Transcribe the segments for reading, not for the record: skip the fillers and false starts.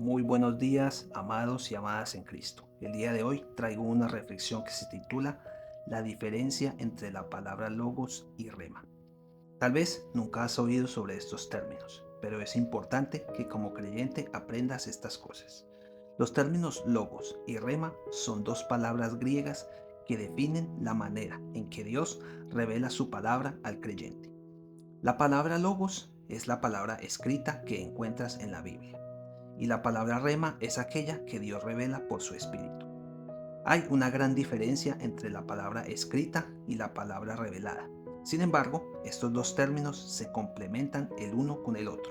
Muy buenos días, amados y amadas en Cristo. El día de hoy traigo una reflexión que se titula La diferencia entre la palabra logos y rema. Tal vez nunca has oído sobre estos términos, pero es importante que como creyente aprendas estas cosas. Los términos logos y rema son dos palabras griegas que definen la manera en que Dios revela su palabra al creyente. La palabra logos es la palabra escrita que encuentras en la Biblia y la palabra rema es aquella que Dios revela por su Espíritu. Hay una gran diferencia entre la palabra escrita y la palabra revelada. Sin embargo, estos dos términos se complementan el uno con el otro.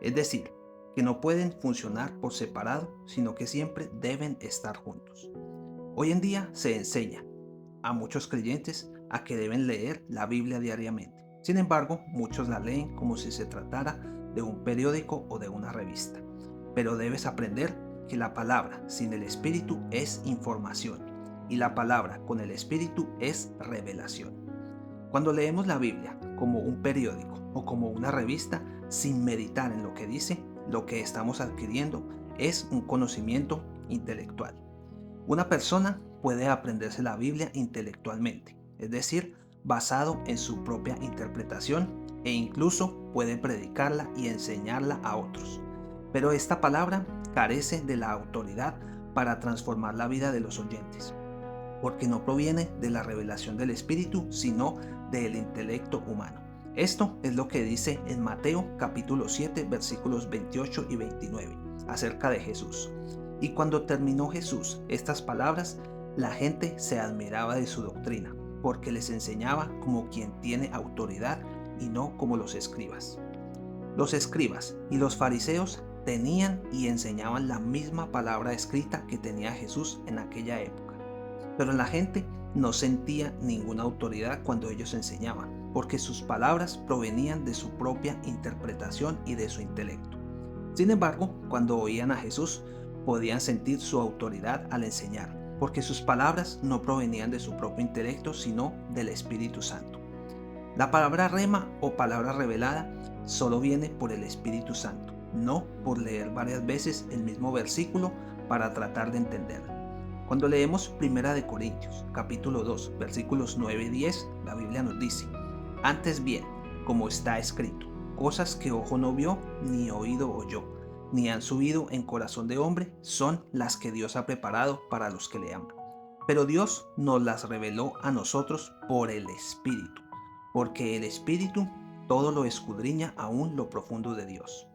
Es decir, que no pueden funcionar por separado, sino que siempre deben estar juntos. Hoy en día se enseña a muchos creyentes a que deben leer la Biblia diariamente. Sin embargo, muchos la leen como si se tratara de un periódico o de una revista. Pero debes aprender que la palabra sin el Espíritu es información y la palabra con el Espíritu es revelación. Cuando leemos la Biblia como un periódico o como una revista sin meditar en lo que dice, lo que estamos adquiriendo es un conocimiento intelectual. Una persona puede aprenderse la Biblia intelectualmente, es decir, basado en su propia interpretación e incluso puede predicarla y enseñarla a otros. Pero esta palabra carece de la autoridad para transformar la vida de los oyentes, porque no proviene de la revelación del Espíritu, sino del intelecto humano. Esto es lo que dice en Mateo capítulo 7 versículos 28 y 29 acerca de Jesús. Y cuando terminó Jesús estas palabras, la gente se admiraba de su doctrina, porque les enseñaba como quien tiene autoridad y no como los escribas. Los escribas y los fariseos tenían y enseñaban la misma palabra escrita que tenía Jesús en aquella época. Pero la gente no sentía ninguna autoridad cuando ellos enseñaban, porque sus palabras provenían de su propia interpretación y de su intelecto. Sin embargo, cuando oían a Jesús, podían sentir su autoridad al enseñar, porque sus palabras no provenían de su propio intelecto, sino del Espíritu Santo. La palabra rema o palabra revelada solo viene por el Espíritu Santo, no por leer varias veces el mismo versículo para tratar de entenderlo. Cuando leemos 1 de Corintios, capítulo 2, versículos 9 y 10, la Biblia nos dice: Antes bien, como está escrito, cosas que ojo no vio, ni oído oyó, ni han subido en corazón de hombre, son las que Dios ha preparado para los que le aman. Pero Dios nos las reveló a nosotros por el Espíritu, porque el Espíritu todo lo escudriña aún lo profundo de Dios.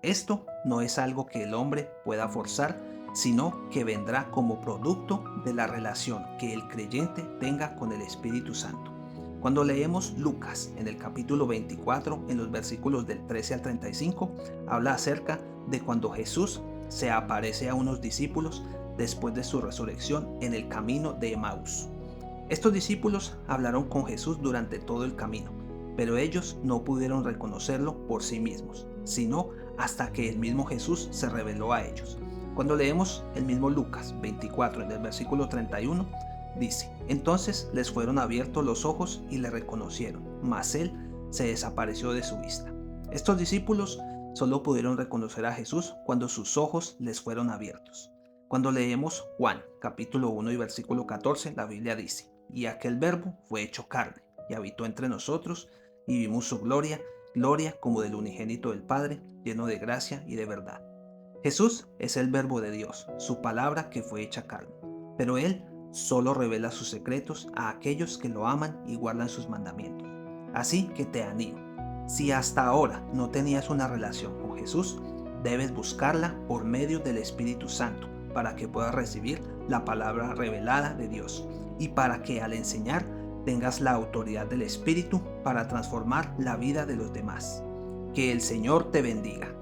Esto no es algo que el hombre pueda forzar, sino que vendrá como producto de la relación que el creyente tenga con el Espíritu Santo. Cuando leemos Lucas en el capítulo 24, en los versículos del 13 al 35, habla acerca de cuando Jesús se aparece a unos discípulos después de su resurrección en el camino de Emaús. Estos discípulos hablaron con Jesús durante todo el camino, pero ellos no pudieron reconocerlo por sí mismos, sino hasta que el mismo Jesús se reveló a ellos. Cuando leemos el mismo Lucas 24 en el versículo 31, dice: Entonces les fueron abiertos los ojos y le reconocieron, mas él se desapareció de su vista. Estos discípulos solo pudieron reconocer a Jesús cuando sus ojos les fueron abiertos. Cuando leemos Juan capítulo 1 y versículo 14, la Biblia dice: Y aquel verbo fue hecho carne y habitó entre nosotros y vimos su gloria, gloria como del unigénito del Padre, lleno de gracia y de verdad. Jesús es el verbo de Dios, su palabra que fue hecha carne, pero Él solo revela sus secretos a aquellos que lo aman y guardan sus mandamientos. Así que te animo, si hasta ahora no tenías una relación con Jesús, debes buscarla por medio del Espíritu Santo, para que puedas recibir la palabra revelada de Dios y para que al enseñar tengas la autoridad del Espíritu para transformar la vida de los demás. Que el Señor te bendiga.